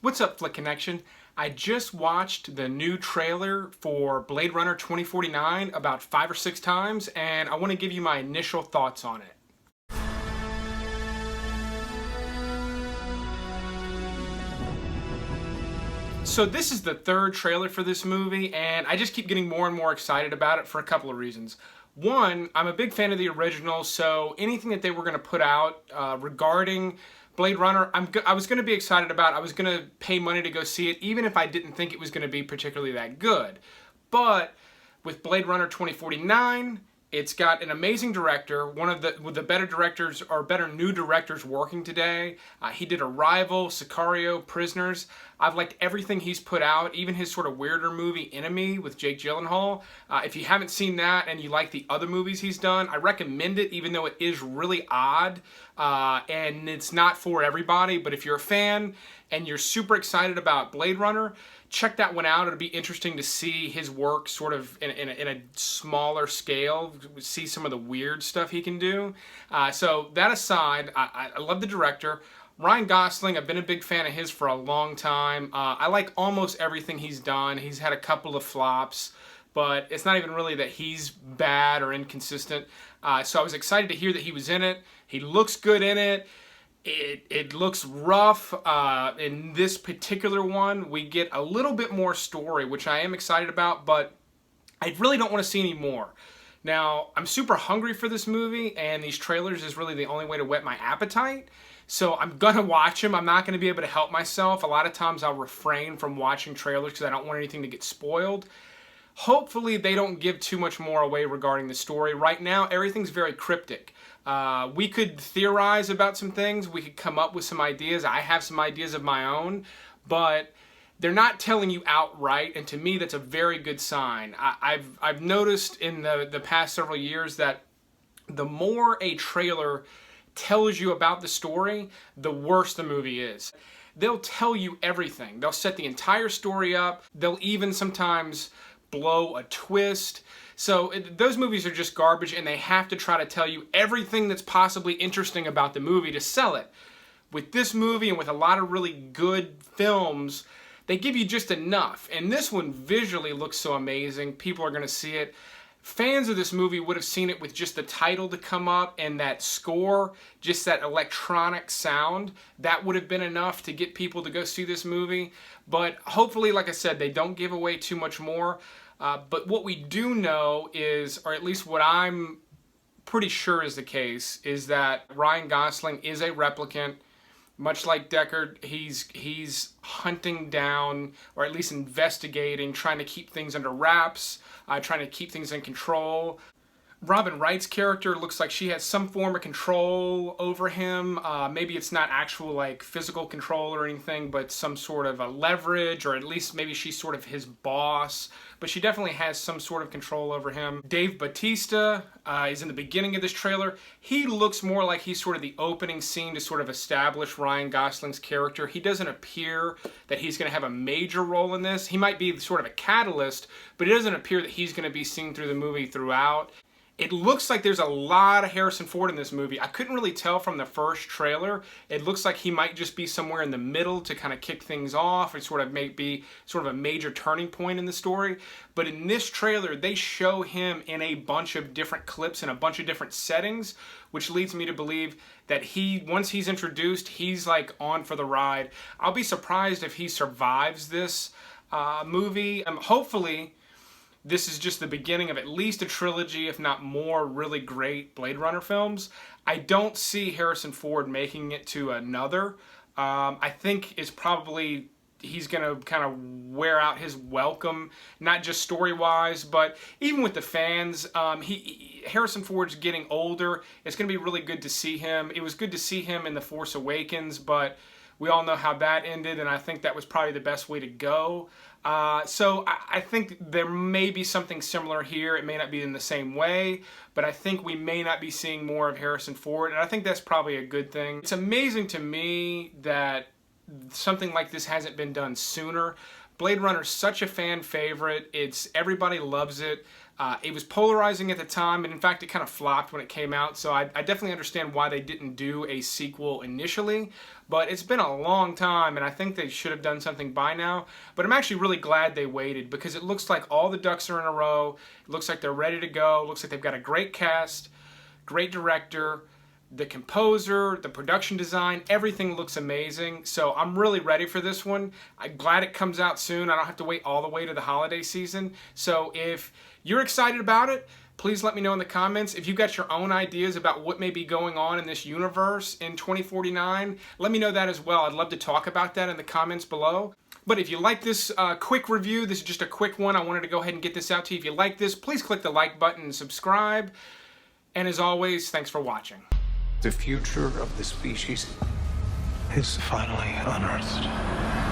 What's up, Flick Connection? I just watched the new trailer for Blade Runner 2049 about 5 or 6 times, and I want to give you my initial thoughts on it. So this is the third trailer for this movie, and I just keep getting more and more excited about it for a couple of reasons. One, I'm a big fan of the original, so anything that they were going to put out regarding Blade Runner, I was going to be excited about. I was going to pay money to go see it, even if I didn't think it was going to be particularly that good. But with Blade Runner 2049, it's got an amazing director, one of the better directors, or better new directors working today. He did Arrival, Sicario, Prisoners. I've liked everything he's put out, even his sort of weirder movie, Enemy, with Jake Gyllenhaal. If you haven't seen that and you like the other movies he's done, I recommend it, even though it is really odd, and it's not for everybody. But if you're a fan and you're super excited about Blade Runner, check that one out. It'll be interesting to see his work sort of in a smaller scale, see some of the weird stuff he can do. So that aside, I love the director. Ryan Gosling, I've been a big fan of his for a long time. I like almost everything he's done. He's had a couple of flops, but it's not even really that he's bad or inconsistent. So I was excited to hear that he was in it. He looks good in it. It looks rough. In this particular one, we get a little bit more story, which I am excited about, but I really don't want to see any more. Now, I'm super hungry for this movie, and these trailers is really the only way to whet my appetite. So I'm going to watch them. I'm not going to be able to help myself. A lot of times I'll refrain from watching trailers because I don't want anything to get spoiled. Hopefully they don't give too much more away regarding the story. Right now, everything's very cryptic. We could theorize about some things. We could come up with some ideas. I have some ideas of my own, but they're not telling you outright, and to me, that's a very good sign. I've noticed in the past several years that the more a trailer tells you about the story, the worse the movie is. They'll tell you everything. They'll set the entire story up. They'll even sometimes blow a twist. So those movies are just garbage, and they have to try to tell you everything that's possibly interesting about the movie to sell it. With this movie and with a lot of really good films, they give you just enough. And this one visually looks so amazing. People are going to see it. Fans of this movie would have seen it with just the title to come up and that score, just that electronic sound. That would have been enough to get people to go see this movie. But hopefully, like I said, they don't give away too much more. But what we do know is, or at least what I'm pretty sure is the case, is that Ryan Gosling is a replicant. Much like Deckard, he's hunting down, or at least investigating, trying to keep things under wraps, trying to keep things in control. Robin Wright's character looks like she has some form of control over him. Maybe it's not actual like physical control or anything, but some sort of a leverage, or at least maybe she's sort of his boss. But she definitely has some sort of control over him. Dave Bautista is in the beginning of this trailer. He looks more like he's sort of the opening scene to sort of establish Ryan Gosling's character. He doesn't appear that he's going to have a major role in this. He might be sort of a catalyst, but it doesn't appear that he's going to be seen through the movie throughout. It looks like there's a lot of Harrison Ford in this movie. I couldn't really tell from the first trailer. It looks like he might just be somewhere in the middle to kind of kick things off. It sort of may be sort of a major turning point in the story. But in this trailer, they show him in a bunch of different clips in a bunch of different settings, which leads me to believe that once he's introduced, he's like on for the ride. I'll be surprised if he survives this movie. Hopefully, this is just the beginning of at least a trilogy, if not more, really great Blade Runner films. I don't see Harrison Ford making it to another. I think it's probably he's going to kind of wear out his welcome, not just story-wise, but even with the fans. Harrison Ford's getting older. It's going to be really good to see him. It was good to see him in The Force Awakens, but we all know how that ended, and I think that was probably the best way to go. So I think there may be something similar here. It may not be in the same way, but I think we may not be seeing more of Harrison Ford, and I think that's probably a good thing. It's amazing to me that something like this hasn't been done sooner. Blade Runner's such a fan favorite. Everybody loves it. It was polarizing at the time, and in fact it kind of flopped when it came out, so I definitely understand why they didn't do a sequel initially, but it's been a long time and I think they should have done something by now. But I'm actually really glad they waited, because it looks like all the ducks are in a row. It looks like they're ready to go. It looks like they've got a great cast, great director, the composer, the production design, everything looks amazing. So I'm really ready for this one. I'm glad it comes out soon. I don't have to wait all the way to the holiday season. So if you're excited about it, please let me know in the comments. If you've got your own ideas about what may be going on in this universe in 2049, let me know that as well. I'd love to talk about that in the comments below. But if you like this quick review, this is just a quick one. I wanted to go ahead and get this out to you. If you like this, please click the like button and subscribe. And as always, thanks for watching. The future of the species is finally unearthed.